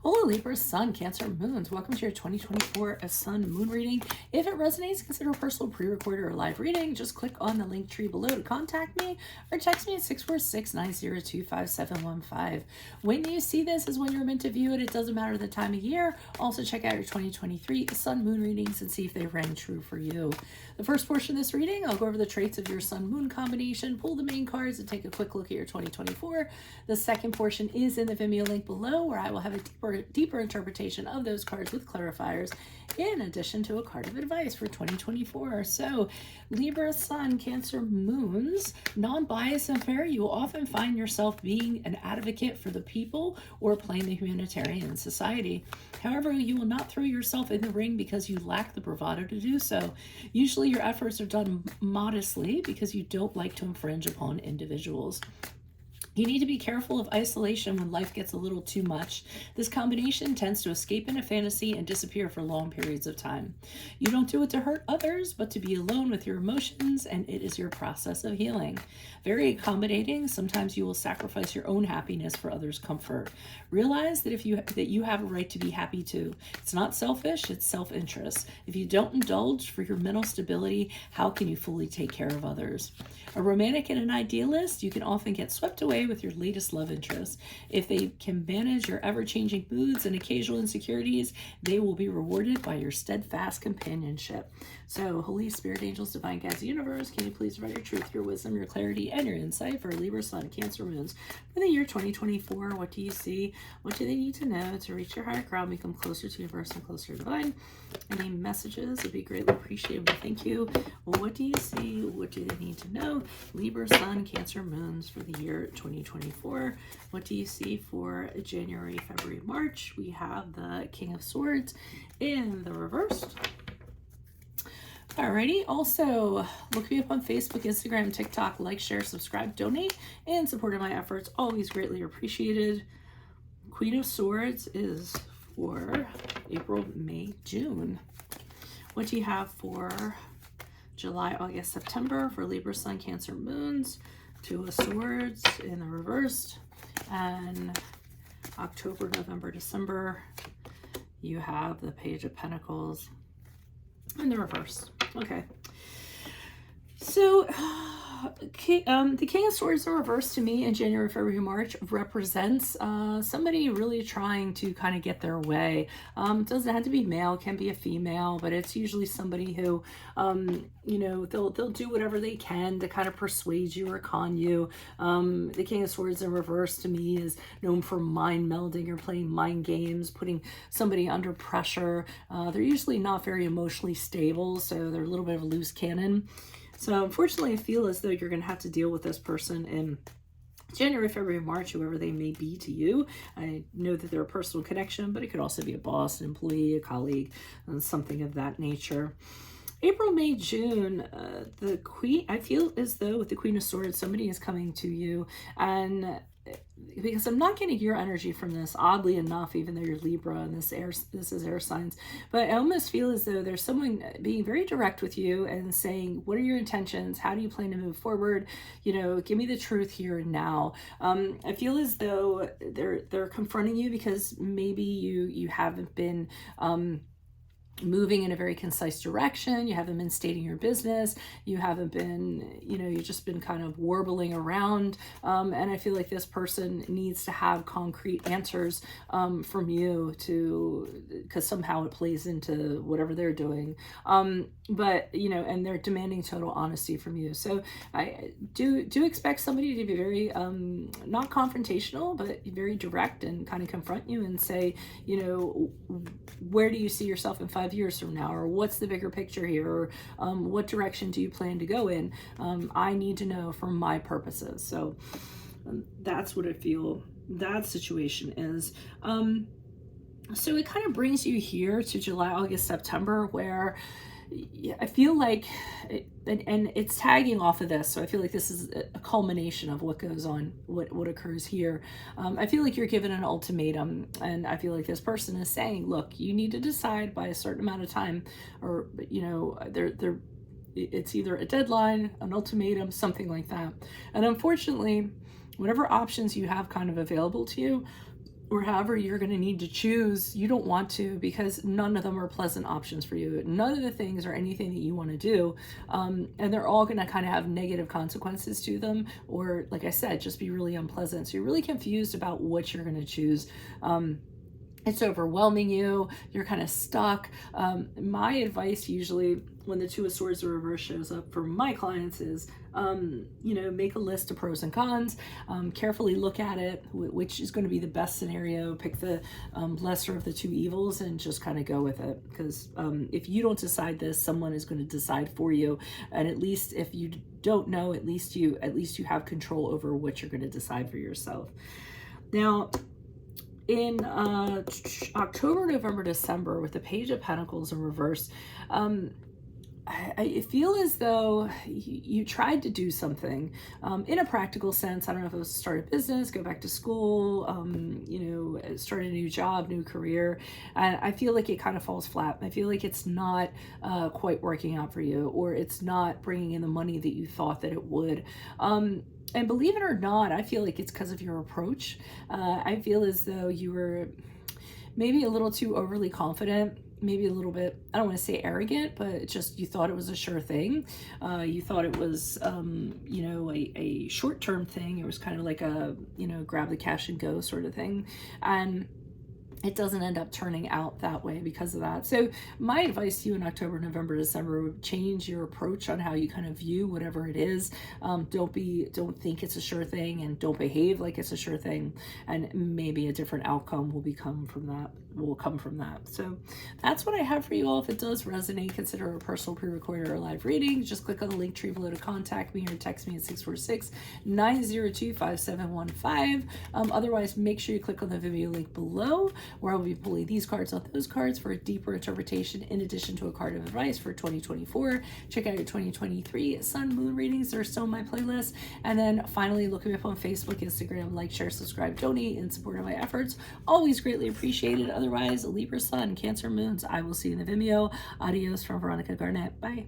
Hola Libra, Sun, Cancer, Moons. Welcome to your 2024 Sun Moon reading. If it resonates, consider a personal pre-recorded or live reading. Just click on the link tree below to contact me or text me at 646-902-5715. When you see this is when you're meant to view it. It doesn't matter the time of year. Also check out your 2023 Sun Moon readings and see if they rang true for you. The first portion of this reading, I'll go over the traits of your Sun Moon combination, pull the main cards, and take a quick look at your 2024. The second portion is in the Vimeo link below, where I will have a deeper interpretation of those cards with clarifiers, in addition to a card of advice for 2024. So, Libra, Sun, Cancer, Moons, non-biased and fair, you will often find yourself being an advocate for the people or playing the humanitarian in society. However, you will not throw yourself in the ring because you lack the bravado to do so. Usually your efforts are done modestly because you don't like to infringe upon individuals. You need to be careful of isolation when life gets a little too much. This combination tends to escape into fantasy and disappear for long periods of time. You don't do it to hurt others, but to be alone with your emotions, and it is your process of healing. Very accommodating. Sometimes you will sacrifice your own happiness for others' comfort. Realize that you have a right to be happy too. It's not selfish, it's self-interest. If you don't indulge for your mental stability, how can you fully take care of others? A romantic and an idealist, you can often get swept away with your latest love interest. If they can manage your ever-changing moods and occasional insecurities, they will be rewarded by your steadfast companionship. So, Holy Spirit, angels, divine guides, universe, can you please provide your truth, your wisdom, your clarity, and your insight for Libra, Sun, Cancer, Moons for the year 2024? What do you see? What do they need to know to reach your higher ground, become closer to universe and closer to divine? Any messages would be greatly appreciated. Thank you. What do you see? What do they need to know? Libra, Sun, Cancer, Moons for the year 2024. What do you see for January, February, March? We have the King of Swords in the reversed. Alrighty, also look me up on Facebook, Instagram, TikTok, like, share, subscribe, donate, and support of my efforts. Always greatly appreciated. Queen of Swords is for April, May, June. What do you have for July, August, September for Libra, Sun, Cancer, Moons? Two of Swords in the reversed. And October, November, December, you have the Page of Pentacles in the reverse. Okay. So, the King of Swords in reverse to me in January, February, March represents somebody really trying to kind of get their way. It doesn't have to be male, it can be a female, but it's usually somebody who, you know, they'll do whatever they can to kind of persuade you or con you. The King of Swords in reverse to me is known for mind melding or playing mind games, putting somebody under pressure. They're usually not very emotionally stable, so they're a little bit of a loose cannon. So unfortunately, I feel as though you're going to have to deal with this person in January, February, March, whoever they may be to you. I know that they're a personal connection, but it could also be a boss, an employee, a colleague, something of that nature. April, May, June, the Queen, I feel as though with the Queen of Swords, somebody is coming to you, and because I'm not getting your energy from this, oddly enough, even though you're Libra and this is air signs, but I almost feel as though there's someone being very direct with you and saying, what are your intentions? How do you plan to move forward? You know, give me the truth here and now. I feel as though they're confronting you because maybe you haven't been moving in a very concise direction. You haven't been stating your business. You haven't been, you know, you've just been kind of warbling around. And I feel like this person needs to have concrete answers from you because somehow it plays into whatever they're doing. But, you know, and they're demanding total honesty from you. So I do expect somebody to be very, not confrontational, but very direct and kind of confront you and say, you know, where do you see yourself in 5 years from now? Or what's the bigger picture here? Or what direction do you plan to go in? I need to know for my purposes. So that's what I feel that situation is. So it kind of brings you here to July, August, September, where I feel like, and it's tagging off of this, so I feel like this is a culmination of what goes on, what occurs here. I feel like you're given an ultimatum, and I feel like this person is saying, look, you need to decide by a certain amount of time, or, you know, it's either a deadline, an ultimatum, something like that. And unfortunately, whatever options you have kind of available to you, or however you're going to need to choose, you don't want to, because none of them are pleasant options for you. None of the things are anything that you want to do. And they're all going to kind of have negative consequences to them, or like I said, just be really unpleasant. So you're really confused about what you're going to choose. It's overwhelming you. You're kind of stuck. My advice usually when the Two of Swords in reverse shows up for my clients is, make a list of pros and cons, carefully look at it, which is going to be the best scenario, pick the lesser of the two evils and just kind of go with it. Because if you don't decide this, someone is going to decide for you. And at least if you don't know, at least you have control over what you're going to decide for yourself. Now, in October, November, December, with the Page of Pentacles in reverse, I feel as though you tried to do something in a practical sense. I don't know if it was to start a business, go back to school, start a new job, new career. And I feel like it kind of falls flat. I feel like it's not quite working out for you, or it's not bringing in the money that you thought that it would. And believe it or not, I feel like it's because of your approach. I feel as though you were maybe a little too overly confident, maybe a little bit, I don't want to say arrogant, but just you thought it was a sure thing. You thought it was, a short-term thing. It was kind of like a, grab the cash and go sort of thing. And it doesn't end up turning out that way because of that. So my advice to you in October, November, December would change your approach on how you kind of view whatever it is. Don't think it's a sure thing, and don't behave like it's a sure thing. And maybe a different outcome will come from that. So that's what I have for you all. If it does resonate, consider a personal pre-recorded or live reading. Just click on the link tree below to contact me, or text me at 646-902-5715. Otherwise, make sure you click on the Vimeo link below, where I will be pulling these cards off those cards for a deeper interpretation, in addition to a card of advice for 2024. Check out your 2023 Sun Moon readings. They're still in my playlist. And then finally, look me up on Facebook, Instagram, like, share, subscribe, donate in support of my efforts. Always greatly appreciated. Otherwise, Libra, Sun, Cancer, Moons. I will see you in the Vimeo. Adios from Veronica Garnett. Bye.